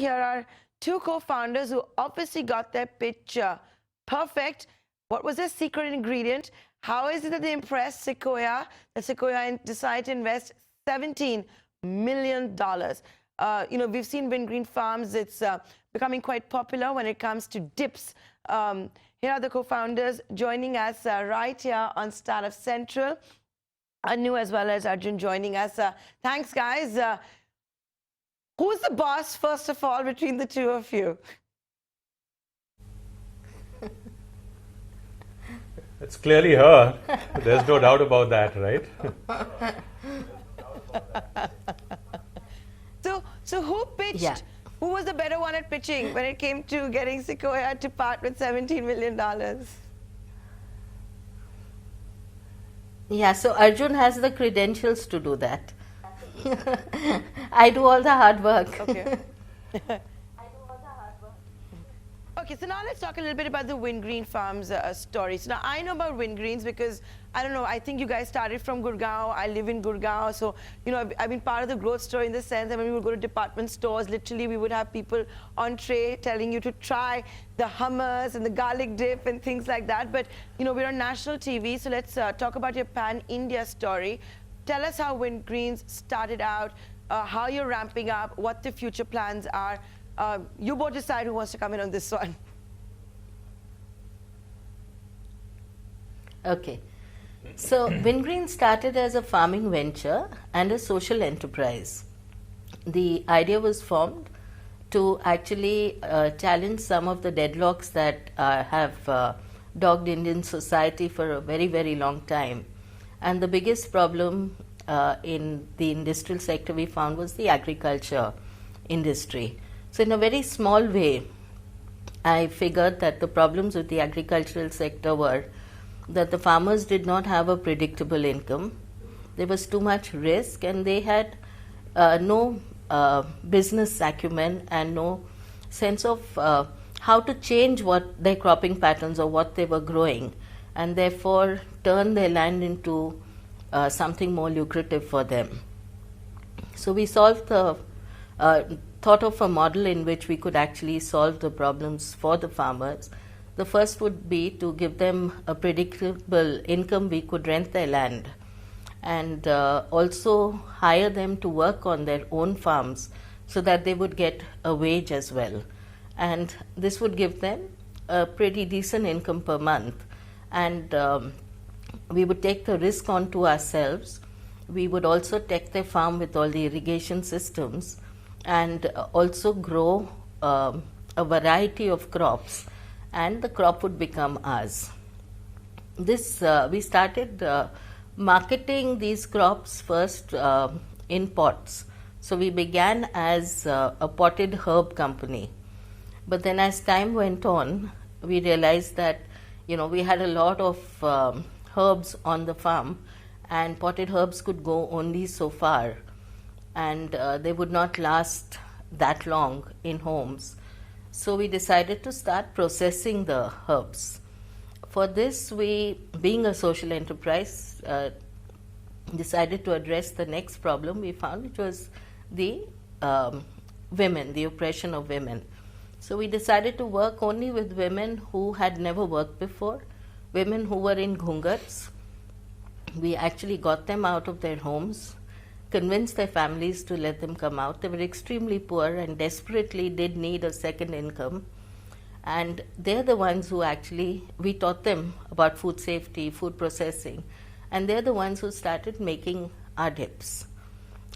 Here are two co-founders who obviously got their pitch perfect. What was their secret ingredient? How is it that they impressed Sequoia? That Sequoia decided to invest $17 million. We've seen Wingreens Farms. It's becoming quite popular when it comes to dips. Here are the co-founders joining us right here on Startup Central. Anju as well as Arjun joining us. Thanks, guys. Who's the boss, first of all, between the two of you? It's clearly her. There's no doubt about that, right? So who pitched? Yeah. Who was the better one at pitching when it came to getting Sequoia to part with $17 million? Yeah, so Arjun has the credentials to do that. I do all the hard work. Okay. Okay, so now let's talk a little bit about the Wingreens Farms story. So now I know about Wingreens because, I don't know, I think you guys started from Gurgaon. I live in Gurgaon. So, I've been part of the growth story in the sense that when we would go to department stores, literally we would have people on tray telling you to try the hummus and the garlic dip and things like that. But, we're on national TV. So let's talk about your pan-India story. Tell us how Wingreens started out, how you're ramping up, what the future plans are. You both decide who wants to come in on this one. Okay. So Wingreens started as a farming venture and a social enterprise. The idea was formed to actually challenge some of the deadlocks that have dogged Indian society for a very, very long time. And the biggest problem in the industrial sector we found was the agriculture industry. So in a very small way, I figured that the problems with the agricultural sector were that the farmers did not have a predictable income. There was too much risk and they had no business acumen and no sense of how to change what their cropping patterns or what they were growing, and therefore turn their land into something more lucrative for them. So we thought of a model in which we could actually solve the problems for the farmers. The first would be to give them a predictable income. We could rent their land and also hire them to work on their own farms so that they would get a wage as well. And this would give them a pretty decent income per month. And we would take the risk onto ourselves. We would also take their farm with all the irrigation systems and also grow a variety of crops, and the crop would become ours. We started marketing these crops first in pots. So we began as a potted herb company. But then as time went on, we realized that we had a lot of herbs on the farm, and potted herbs could go only so far, and they would not last that long in homes. So we decided to start processing the herbs. For this, we, being a social enterprise, decided to address the next problem we found, which was the women, the oppression of women. So we decided to work only with women who had never worked before, women who were in ghungats. We actually got them out of their homes, convinced their families to let them come out. They were extremely poor and desperately did need a second income. And they're the ones who actually, we taught them about food safety, food processing, and they're the ones who started making our dips.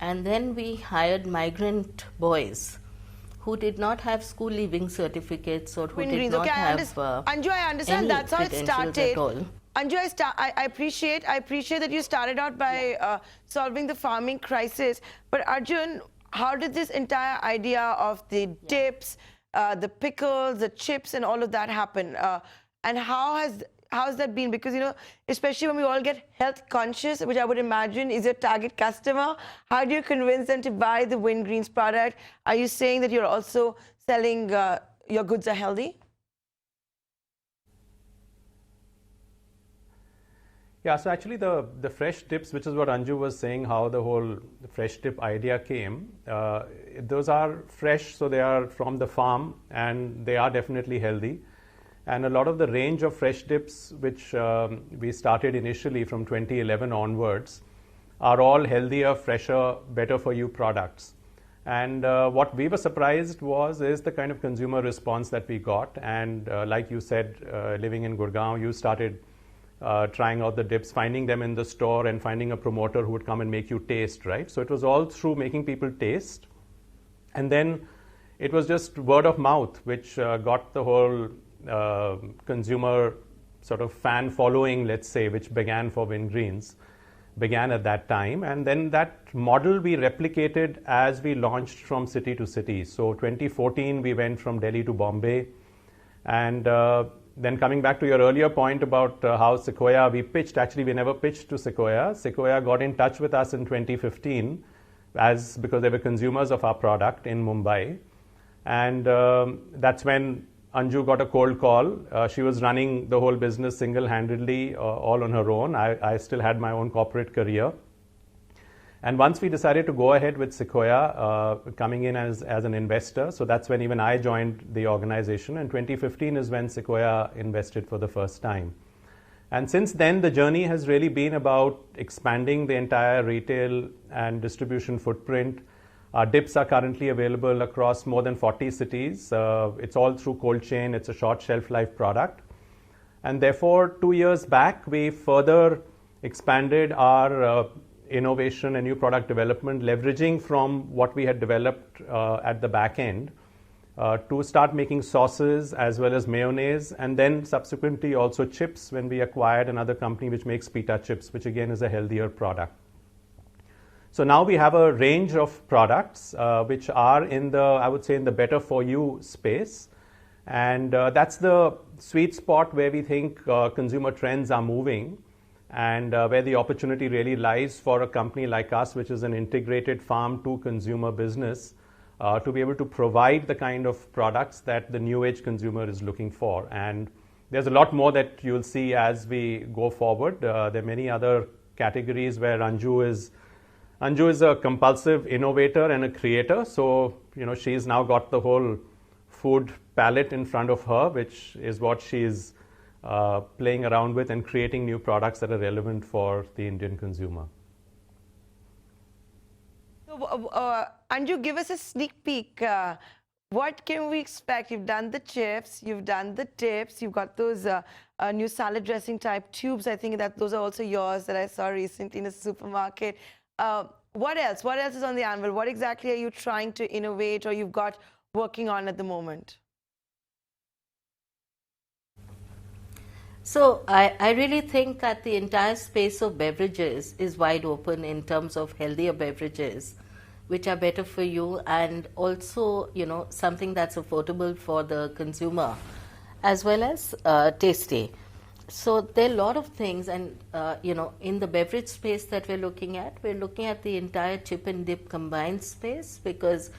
And then we hired migrant boys who did not have school leaving certificates or who did not have Anju, I understand that's how it started. Anju, I appreciate that you started out by solving the farming crisis. But Arjun, how did this entire idea of the dips, the pickles, the chips, and all of that happen? And how has that been? Because especially when we all get health conscious, which I would imagine is your target customer, how do you convince them to buy the Wingreens product? Are you saying that you're also selling your goods are healthy? Yeah, so actually the fresh dips, which is what Anju was saying, how the whole fresh dip idea came, those are fresh, so they are from the farm and they are definitely healthy. And a lot of the range of fresh dips, which we started initially from 2011 onwards, are all healthier, fresher, better for you products. And what we were surprised is the kind of consumer response that we got. And like you said, living in Gurgaon, you started trying out the dips, finding them in the store and finding a promoter who would come and make you taste, right? So it was all through making people taste. And then it was just word of mouth, which got the whole consumer sort of fan following, let's say, which began for Wingreens, began at that time. And then that model we replicated as we launched from city to city. So 2014, we went from Delhi to Bombay. And then coming back to your earlier point about how Sequoia, we never pitched to Sequoia. Sequoia got in touch with us in 2015 because they were consumers of our product in Mumbai. And that's when Anju got a cold call. She was running the whole business single-handedly, all on her own. I still had my own corporate career. And once we decided to go ahead with Sequoia, coming in as an investor, so that's when even I joined the organization. And 2015 is when Sequoia invested for the first time. And since then, the journey has really been about expanding the entire retail and distribution footprint. Our dips are currently available across more than 40 cities. It's all through cold chain. It's a short shelf life product. And therefore, 2 years back, we further expanded our innovation and new product development, leveraging from what we had developed at the back end to start making sauces as well as mayonnaise, and then subsequently also chips when we acquired another company which makes pita chips, which again is a healthier product. So now we have a range of products which are in the better for you space. And that's the sweet spot where we think consumer trends are moving, and where the opportunity really lies for a company like us, which is an integrated farm to consumer business, to be able to provide the kind of products that the new age consumer is looking for. And there's a lot more that you'll see as we go forward. There are many other categories where Anju is a compulsive innovator and a creator. So, she's now got the whole food palette in front of her, which is what she's playing around with and creating new products that are relevant for the Indian consumer. So, Anju, give us a sneak peek. What can we expect? You've done the chips, you've done the dips, you've got those new salad dressing type tubes. I think that those are also yours that I saw recently in a supermarket. What else? What else is on the anvil? What exactly are you trying to innovate or you've got working on at the moment? So I really think that the entire space of beverages is wide open in terms of healthier beverages, which are better for you, and also, something that's affordable for the consumer, as well as tasty. So there are a lot of things, and in the beverage space that we're looking at the entire chip and dip combined space, because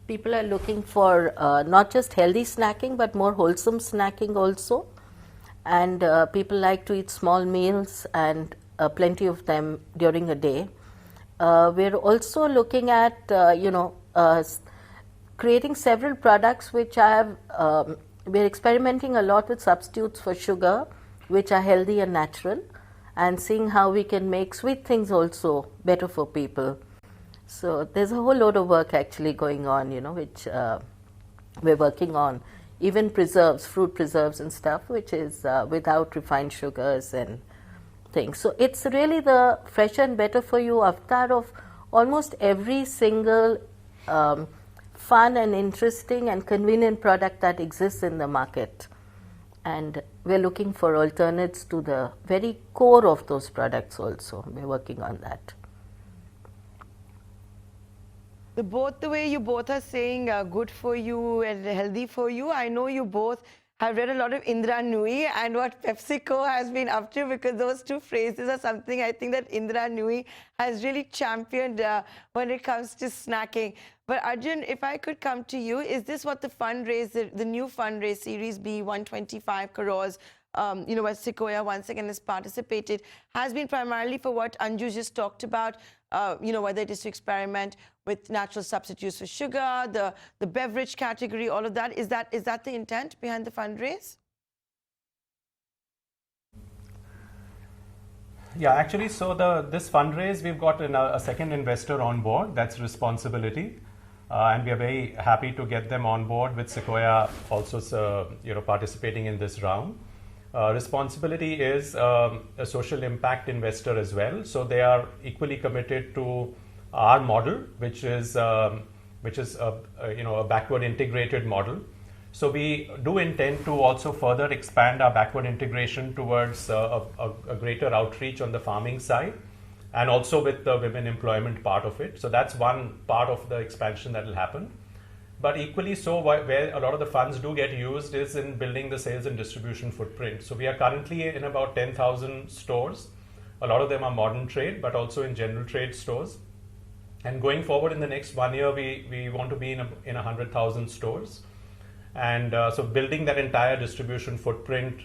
people are looking for not just healthy snacking, but more wholesome snacking also. And people like to eat small meals and plenty of them during a day. We're also looking at, creating several products which have, we're experimenting a lot with substitutes for sugar, which are healthy and natural, and seeing how we can make sweet things also better for people. So there's a whole load of work actually going on, which we're working on. Even preserves, fruit preserves and stuff, which is without refined sugars and things. So it's really the fresher and better for you avatar of almost every single fun and interesting and convenient product that exists in the market. And we're looking for alternates to the very core of those products also. We're working on that. The way you both are saying good for you and healthy for you, I know you both have read a lot of Indra Nui and what PepsiCo has been up to, because those two phrases are something I think that Indra Nui has really championed when it comes to snacking. But Arjun, if I could come to you, is this what the new fundraise Series B, 125 crores, where Sequoia once again has participated, has been primarily for what Anju just talked about, whether it is to experiment with natural substitutes for sugar, the beverage category, all of that. Is that the intent behind the fundraise? Yeah, actually, so this fundraise, we've got a second investor on board. That's Responsibility. And we are very happy to get them on board with Sequoia also participating in this round. Responsibility is a social impact investor as well. So they are equally committed to our model, which is a backward integrated model. So we do intend to also further expand our backward integration towards a greater outreach on the farming side, and also with the women employment part of it. So that's one part of the expansion that will happen. But equally so, where a lot of the funds do get used is in building the sales and distribution footprint. So we are currently in about 10,000 stores. A lot of them are modern trade, but also in general trade stores. And going forward in the next 1 year, we want to be in 100,000 stores. And so building that entire distribution footprint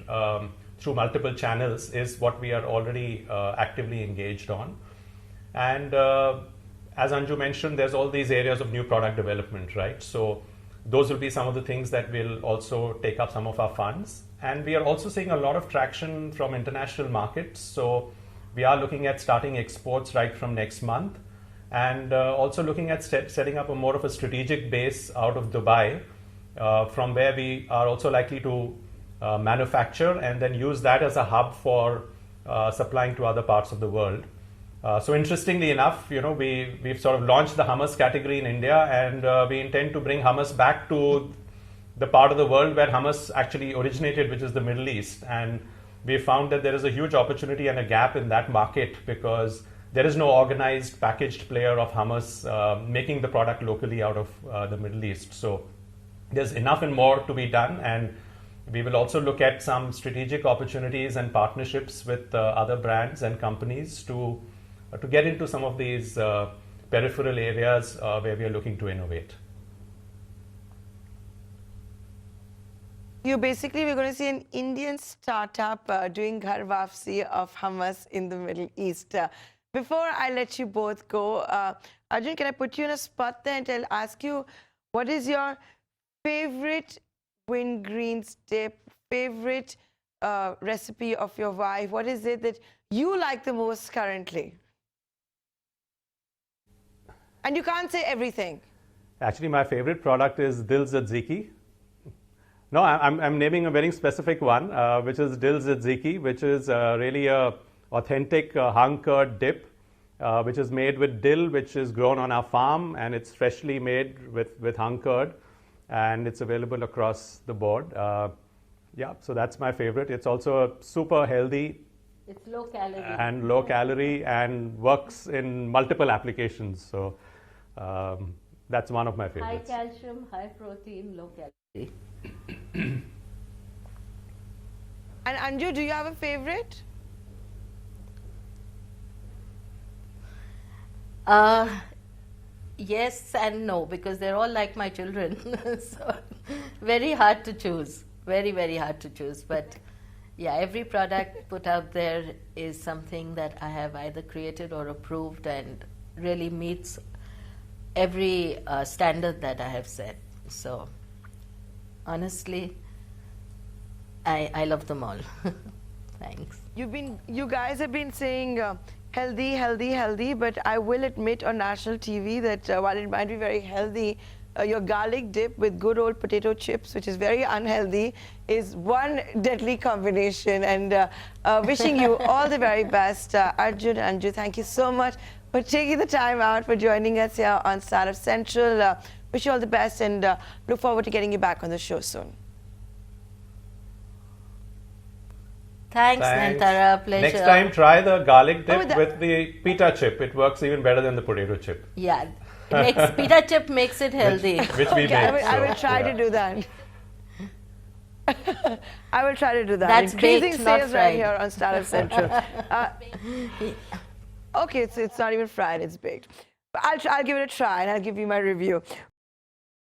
through multiple channels is what we are already actively engaged on. And as Anju mentioned, there's all these areas of new product development, right? So those will be some of the things that will also take up some of our funds. And we are also seeing a lot of traction from international markets. So we are looking at starting exports right from next month, and also looking at setting up a more of a strategic base out of Dubai, from where we are also likely to manufacture and then use that as a hub for supplying to other parts of the world. So interestingly enough, we've sort of launched the hummus category in India, and we intend to bring hummus back to the part of the world where hummus actually originated, which is the Middle East. And we found that there is a huge opportunity and a gap in that market because there is no organized packaged player of hummus making the product locally out of the Middle East. So there's enough and more to be done, and we will also look at some strategic opportunities and partnerships with other brands and companies to get into some of these peripheral areas where we are looking to innovate. We're going to see an Indian startup doing ghar wapsi of hummus in the Middle East. Before I let you both go, Arjun, can I put you in a spot there and ask you, what is your favorite Wingreens dip, favorite recipe of your wife? What is it that you like the most currently? And you can't say everything. Actually, my favorite product is Dil Tzatziki. No, I'm naming a very specific one, which is Dil Tzatziki, which is really a authentic hung curd dip, which is made with dill, which is grown on our farm, and it's freshly made with hung curd, and it's available across the board. Yeah, so that's my favorite. It's also super healthy. It's low calorie. And low calorie and works in multiple applications. So that's one of my favorites. High calcium, high protein, low calorie. And Anju, do you have a favorite? Yes and no, because they're all like my children. So very hard to choose. Very, very hard to choose. But yeah, every product put out there is something that I have either created or approved and really meets every standard that I have set. So honestly, I love them all. Thanks. You guys have been saying healthy, healthy, healthy, but I will admit on national TV that while it might be very healthy, your garlic dip with good old potato chips, which is very unhealthy, is one deadly combination. And wishing you all the very best. Arjun and Anju, thank you so much for taking the time out, for joining us here on Startup Central. Wish you all the best, and look forward to getting you back on the show soon. Thanks, Nayantara. Pleasure. Next time, try the garlic dip with the pita chip. It works even better than the potato chip. Yeah, pita chip makes it healthy. Which we make. I will try to do that. I will try to do that. That's increasing baked, sales not right fried. here on Startup Central. Okay, it's not even fried, it's baked. But I'll give it a try and I'll give you my review.